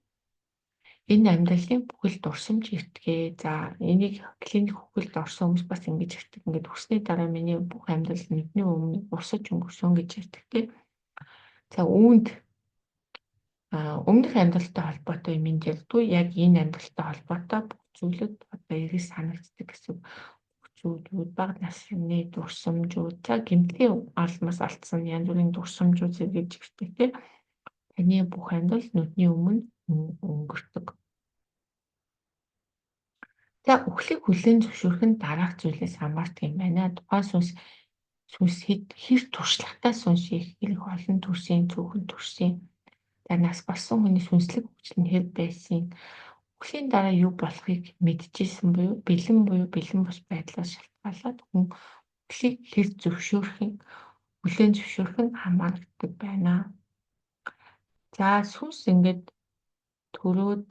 энэ амьдралын бүхэл дурсамж иртгээ. За энийг клиник үхэлд орсон хүмүүс бас ингэж ирдэг. Ингээд өссөний дараа миний бүх амьдрал нэгний өмнө бусаж өнгөрсөн гэж ирдэг тийм. За өмнөх амьдралтай холбоотой юм ярьдгүй яг энэ амьдралтай холбоотой бүх зүйлүүд эргэж санагддаг гэсэн зүйлүүд бага насны дурсамжууд за гэмтлийн алмаас алдсан янз бүрийн дурсамжууд зэрэгж ирдэг тийм. Таны бүх амьдрал нүдний өмнө өнгөрдөг. За үхлийг хүлээн зөвшөөрөх нь дараах зүйлээс хамаардаг юм байна. Тухайн сүнс хэр туршлагатай сүнс их олон төрлийн зөвхөн төрлийн за нас барсан хүний сүнслэг хөгжил нь хэр байсан үхлийн дараа юу болохыг мэдчихсэн буюу бэлэн бус байдлаас шалтгаалаад хүн үхлийг хэр хүлээн зөвшөөрөх нь хамаардаг байна. За сүнс ингээд төрөөд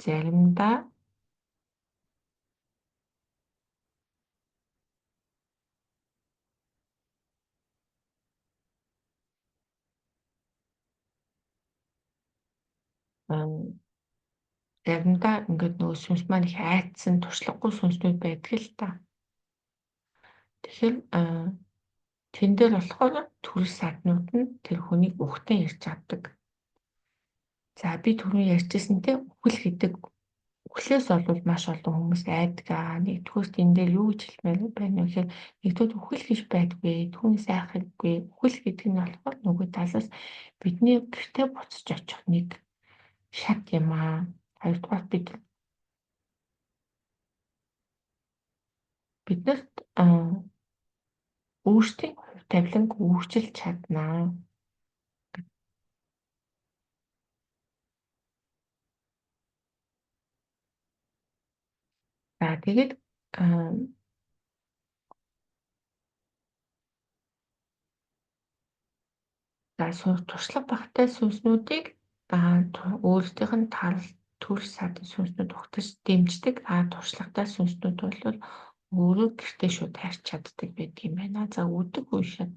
заримдаа ингээд нөгөө сүнс маань их айцсан туршлагагүй сүнснүүд байдаг л та. Тэгэхээр тэн дээр болохоор төрөл саднууд нь тэр хүнийг ухтан ярьж чаддаг. За би түрүү ярьжсэнтэй үхэл гэдэг үхлээс бол маш олон хүмүүс айдаг. Нэгдүгээр энэ дээр юу гэж хэлмээр байна вэ гэхээр нэгдүгээр үхэл гэж байдаггүй. Түүнээс айхаггүй. Үхэл гэдэг нь болохоор нөгөө талаас бидний гэртээ буцаж очих нэг шат юм аа. Хоёрдугаар биднэрт өөрсдийн хувь тавиланг өөрчилж чаднаа. За тэгээд За туршлага багтай сүнснүүдийг өөрсдийнх нь төр садан сүнснүүд ухтаж дэмждэг. Туршлагатай сүнснүүд бол өөрөө гэртээ шууд харьж чаддаг байдаг юм байна. За өдөг уушаад.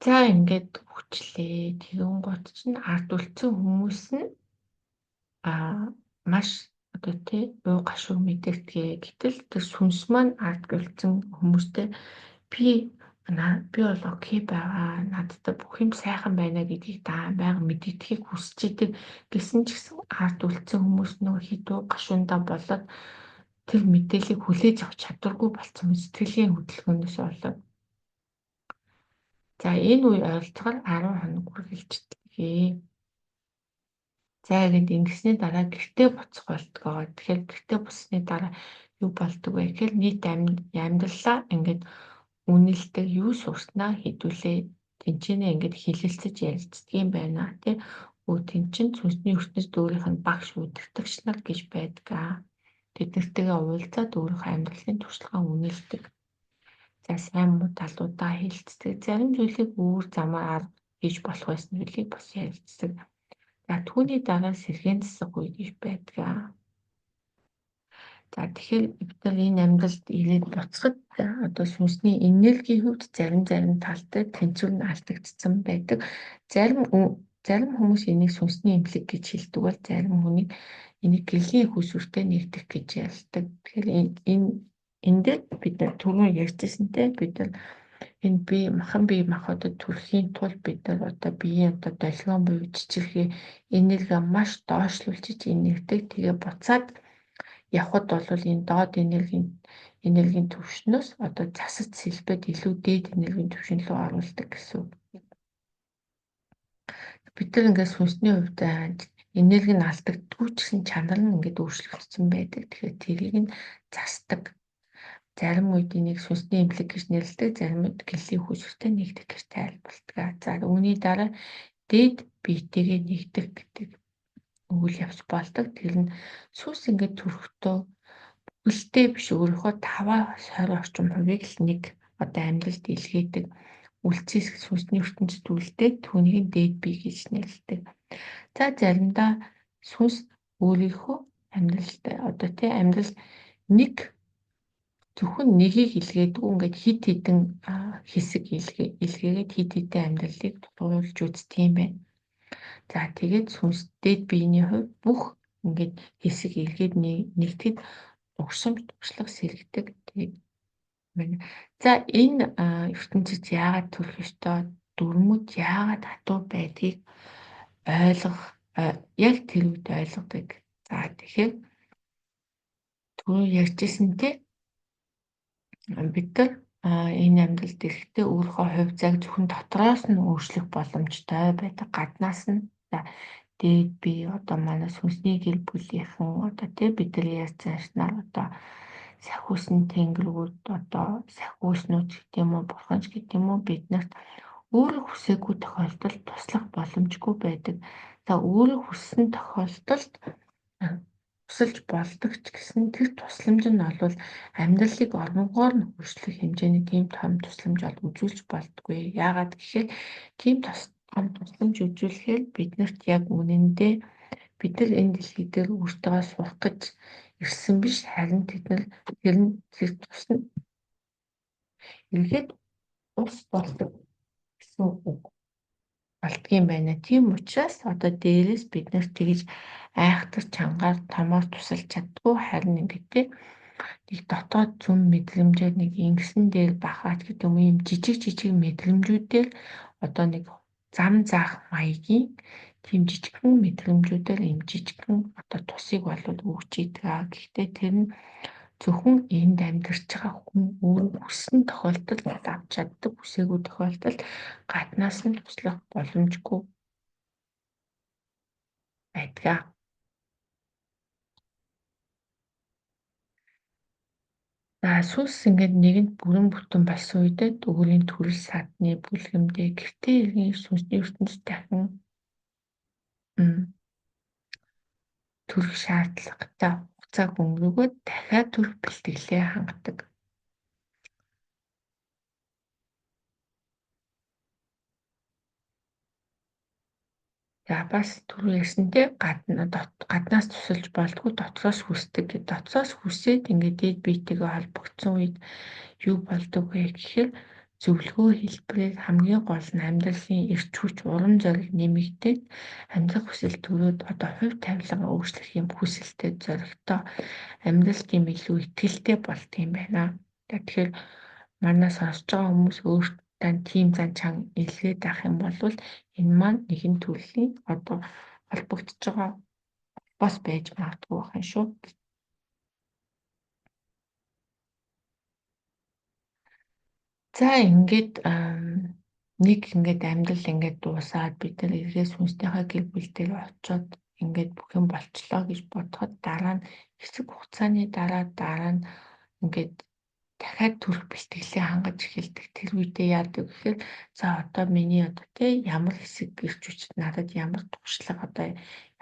За ингээд хүчлээ. Тэгэн гот чинь ард үлдсэн хүмүүс нь маш одоо тий уу гашуун мэдэрдэг. Гэтэл тэр сүнс маань ард үлдсэн хүмүүстэй би бол окей байгаа. Надад бүх юм сайхан байна гэдгийг байнга мэддэхийг хүсэж идэг гэсэн ч гэсэн ард үлдсэн хүмүүс нөгөө хідүү гашуундаа болоод тэр мэдээллийг хүлээж авч чадваргүй болсон сэтгэлийн хөдөлгөөнөөс болоод. За энэ үе ойролцоогоор 10 хоног үргэлжлэе. За ингээд ингэсний дараа гэртээ буцах болтгоо. Тэгэхээр гэртээ буссны дараа юу болдог вэ гэхээр нийт амьдралаа ингээд үнэлдэг, юу сурснаа хэдүүлээ тэнцэнэ ингээд хилэлцэж ярилцдаг юм байна тий. Тэнцэн сүнсний ертөнцид өөрийнх нь багш удирдагч нар гэж байдаг. Тэднэртэйгээ уулзаад өөрийнхөө амьдралын туршлагаа үнэлдэг. За сайн муу талуудаа хэлцдэг. Зарим зүйлийг өөр замаар арга хийж болох байсан зүйлийг бас ярилцдаг. За түүний дараа сэргээн засах үе гэж байдаг. За тэгэхээр бид нар энэ амьдралд ирээд буцахад одоо сүнсний энергийн хувьд зарим талтай тэнцвэр нь алдагдсан байдаг. Зарим хүмүүс энийг сүнсний имлэг гэж хэлдэг бол зарим хүнийг энийг гэрлийн хүсвэртэй нэгдэх гэж ярьдаг. Тэгэхээр энэ дээр бид нар түрүүн ярьжсэнтэй бид нар энэ махан бие махбодод төрөхийн тулд бид нар одоо биеийн одоо долгион буюу жижигхэн энерги маш доошлуулж энергдэг. Тэгээ буцаад явхад бол энэ доод энергийн түвшнээс одоо засаж сэлбэд илүү дээд энергийн түвшин рүү оруулдаг гэсэн үг. Бид нар ингээд сүнсний хувьд энерги нь алдагддгүй ч гэсэн чанар нь ингээд өөрчлөгдсөн байдаг. Тэгэхээр тэрийг нь засдаг. Зарим үед энийг сүнсний имлэг гэж нэрлэдэг, зарим үед гэрлийн хүсвэртэй нэгдэх гэж тайлбарладаг. За үүний дараа дээд биетэйгээ нэгдэх гэдэг үйл явц болдог. Тэр нь сүнс ингээд төрөхдөө бүхэлдээ биш өөрийнхөө 5-20 орчим хувийг л нэг одоо амьдралд илгээдэг. Үлцээс сүнсний ертөнцид үлдээд түүнийг дээд бие гэж нэрлэдэг. За заримдаа сүнс өөрийнхөө амьдралд одоо тий амьдрал нэг зөвхөн нэгийг илгээдэг. Ингээд хид хідэн хэсэг илгээгээд хид хідэн амьдралыг тулгуурлаж үздэг юм байна. За тэгээд сүнс дээд биений хувьд бүх ингээд хэсэг илгээд нэгтгэд туршлага сэргдэг. За энэ ертөнцид яагаад төрөх ёстой, дүрмүүд яагаад хатуу байдгийг яг тэр үед ойлгодог. За тэгэхээр түрүү ярьжсэнтэй бид нар энэ амьдралд ирэхдээ өөрийнхөө хувь зайг зөвхөн дотроос нь өөрчлөх боломжтой байдаг. Гаднаас нь дээд бие одоо манай сүнсний гэр бүлийнхэн одоо тий бидний ярьцаашнаар одоо сахиусан тэнгэрүүд одоо сахиуснууд гэдэг юм уу бурханч гэдэг юм уу биднэрт өөрөө хүсээгүй тохиолдолд туслах боломжгүй байдаг. За өөрөө хүссэн тохиолдолд тусалж болдог ч гэсэн тэр тусламж нь бол амьдралыг оронгоор нь хөршлөх хэмжээний тийм том тусламж үзүүлж болдгүй. Яагаад гэхээр тийм том тусламж үзүүлэхээр биднэрт яг үнэндээ бид нар энэ дэлхий дээр өөртөө сурах гэж ирсэн биш, харин тэр тусна эргээд ус болдог гэсэн үг болдгийм байна. Тийм учраас одоо дээрээс бид нар тэгж айхтар чангаар томоор тусалж чаддгүй, харин ингээд нэг дотоод зүм мэдрэмжээр нэг ингэсэн дээр бахаач гэдэг юм жижиг мэдрэмжүүдээр одоо нэг зам заах маягийн тийм жижигхэн мэдрэмжүүдээр юм жижигхэн одоо тусыг болоод өгч идэг. Гэхдээ тэр нь зөвхөн энд амьдарч байгаа хүн өөрөө хүссэн тохиолдолд авч чаддаг, хүсээгүй тохиолдолд гаднаас нь туслах боломжгүй байдаг. За сүнс ингээд нэгэнд бүрэн бүтэн болсон үедээ өөрийн төрөл садны бүлгэмдээ гэртээ иргэн сүнсний ертөнцид дахин төрөх шаардлагатай хугацааг өнгөрөөгөө дахиад төрөх бэлтгэлээ хангадаг. За бас түрүү ярьсантэй гаднаас тусалж болдгоо дотроос хүсдэг гэд дотроос хүсээд ингээд дээд биетэйгээ холбогдсон үед юу болдог вэ гэхээр зөвлөгөө хэлбэрээр хамгийн гол нь амьдралын эрч хүч урам зориг нэмэгдээд амьдрах хүсэл төрөөд одоо хувь тавилан өөрчлөх юм хүсэлтэй зоригтой амьдралд юм илүү ихтэй болдго юм байна. Тэгэхээр манай сонсож байгаа хүмүүс өөртөө тийм зан чанга илгээд авах юм бол энэ маань нэгэн төрлийн одоо холбогдож байгаа бас байж магадгүй байна шүү. За ингээд нэг ингээд амьдрал ингээд дуусаад бид нар эргээс хүнстэйхээ гэр бүлтэй очиод ингээд бүх юм болчлоо гэж бодоход дараа нь хэсэг хугацааны дараа нь ингээд дахиад төрөх бэлтгэлээ хангаж эхэлдэг. Тэр үедээ яадаг гэхээр за одоо миний одоо тий ямар хэсэг ирч хүч надад ямар туршлага одоо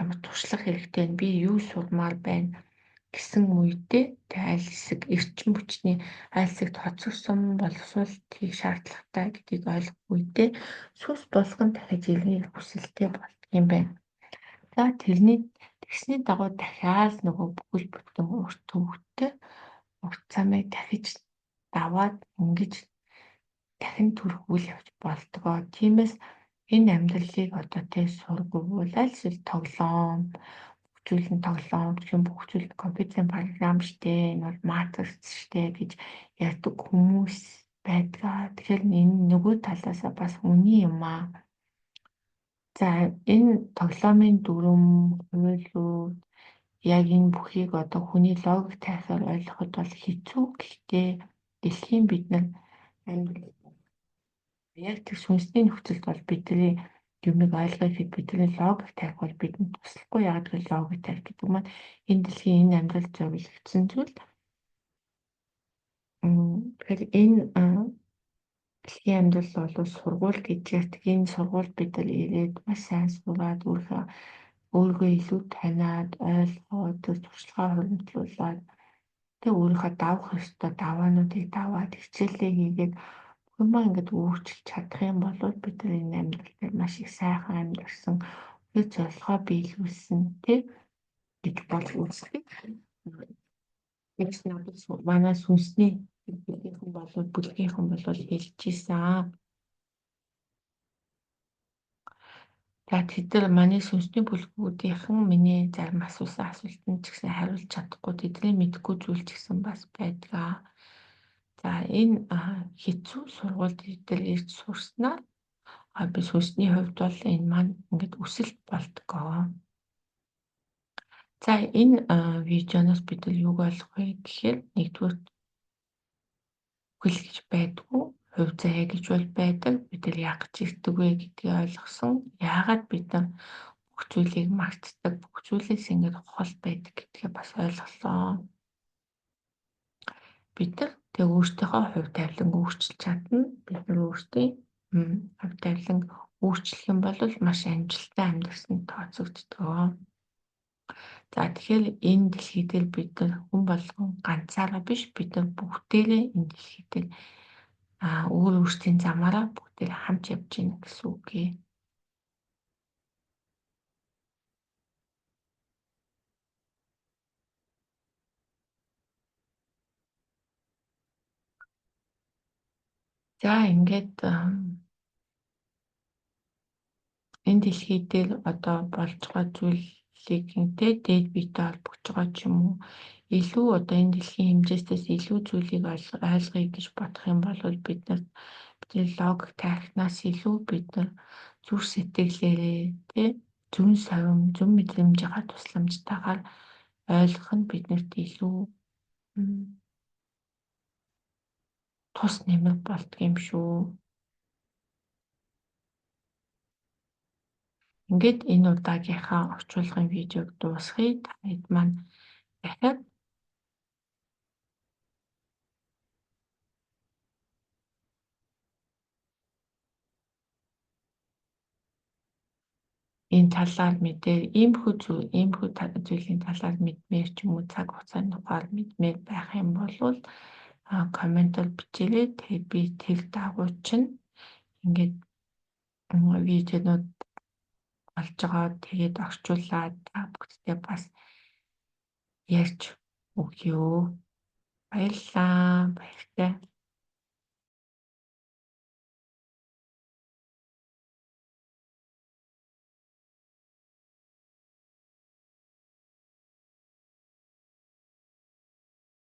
ямар туршлага хэрэгтэй вэ? Би юу сурмаар байна гэсэн үедээ тэг аль хэсэг эрчим хүчний аль хэсэгт хоцорсон боловсруулалт хийх шаардлагатай гэдгийг ойлгох үедээ сүнс болгон дахиж ирэх хүсэлтэй болдго юм байна. За тэгсний дагуу дахиад нөгөө бүхэл бүтэн урт төвөгтэй урт замыг дахиж даваад ингэж дахин төрөх үйл явц болдгоо. Тиймээс энэ амьдралыг одоо тий сургууль аль эсвэл тоглоом хөгжүүлэн тоглоом гэх юм бүх зүйл компьютерийн програм штэ энэ бол матрикс штэ гэж ярьдаг хүмүүс байдгаа. Тэгэхээр энэ нөгөө талаасаа бас үний юм аа. За энэ тоглоомын дүрм, хуулиуд яг энэ бүхийг одоо хүний логик тайхаар ойлгоход бол хэцүү. Гэхдээ дэлхийн бид нар яг тэр сүнсний нөхцөлд бол бидний юмыг ойлгох хэд бидний логик тавих бол бидэнд туслахгүй. Яг тэр логик тавих гэдэг маань энэ дэлхийн энэ амьдрал зориулагдсан зүйл. Тэгэхээр энэ дэлхийн амьдрал бол сургууль гэж ярьдаг. Энэ сургууль бид нар ирээд маш сайн сураад өөрийгөө илүү таниад ойлгоод тэр туршлагаа хуримтлуулад тэг өөрийнхөө давах ёстой даваануудыг даваад хичээлээ хийгээд хүмүүс ингэж өөрчилж чадах юм бол бид нар энэ амьдрал дээр маш их сайхан амьдсан тэр зорилгоо биелүүлсэн тий гэж болж үздэг. Тэгж надад манай сүнсний бүлгийнхэн бол хэлж ийсэн. За тэд нар манай сүнсний бүлгүүдийнхэн миний зарим асуусан асуултанд ч гэсэн хариулж чадахгүй тэдний мэдгүй зүйл ч гэсэн бас байдаг. За энэ хэцүү сургуульд дээр ирж сурснаар би сүнсний хувьд бол энэ маань ингээд өсөлт болдгоо. За энэ видеоноос бид нар юг ойлгох вэ гэхээр нэгдүгээр хөл гэж байдгүй, хувь заяа гэж бол байдаг. Бид нар яг гэж ирдэг вэ гэдгийг ойлгосон. Яагаад бид нар бүх зүйлийг мартдаг, бүх зүйлээс ингээд хол байдаг гэдгээ бас ойлголоо. Бид нар тэг өөртөөхөө хувь тавилан өөрчилж чадна. Бид нар өөртөө хувь тавилан өөрчлөх юм бол маш амжилттай амьдрсан тооцогддог. За тэгэхээр энэ дэлхий дээр бид нар хүн болгон ганцаараа биш бид нар бүгдээрээ энэ дэлхий дээр өөр өөрсдийн замаараа бүгдээр хамт явж байна гэсэн үг ээ. За ингээд энэ дэлхий дээр одоо болж байгаа зүйлийг гинтэй дээд биетэй холбогдож байгаа ч юм уу илүү одоо энэ дэлхийн хэмжээстээс илүү зүйлийг ойлгоё гэж бодох юм бол бидний логик тархинаас илүү бид нар зүрх сэтгэлээрээ тий зүн совин зүн мэдрэмжийнхаа тусламжтайгаар ойлгох нь биднэрт илүү тус нэмэр болдго юм шүү. Ингээд энэ удаагийнхаа орчуулгын видеог дуусгая. Танд маань дахиад энэ талаар иймэрхүү зүйлийн талаар мэдмээр ч юм уу цаг хугацааны тухайд мэдмээр байх юм бол комментор бичээрэй. Тэгээд би тэр дагуу чинь ингээд видеонууд болж байгаа. Тэгээд орчуулаад та бүгдтэй бас ярьж өгье. Баярлалаа. Баяртай.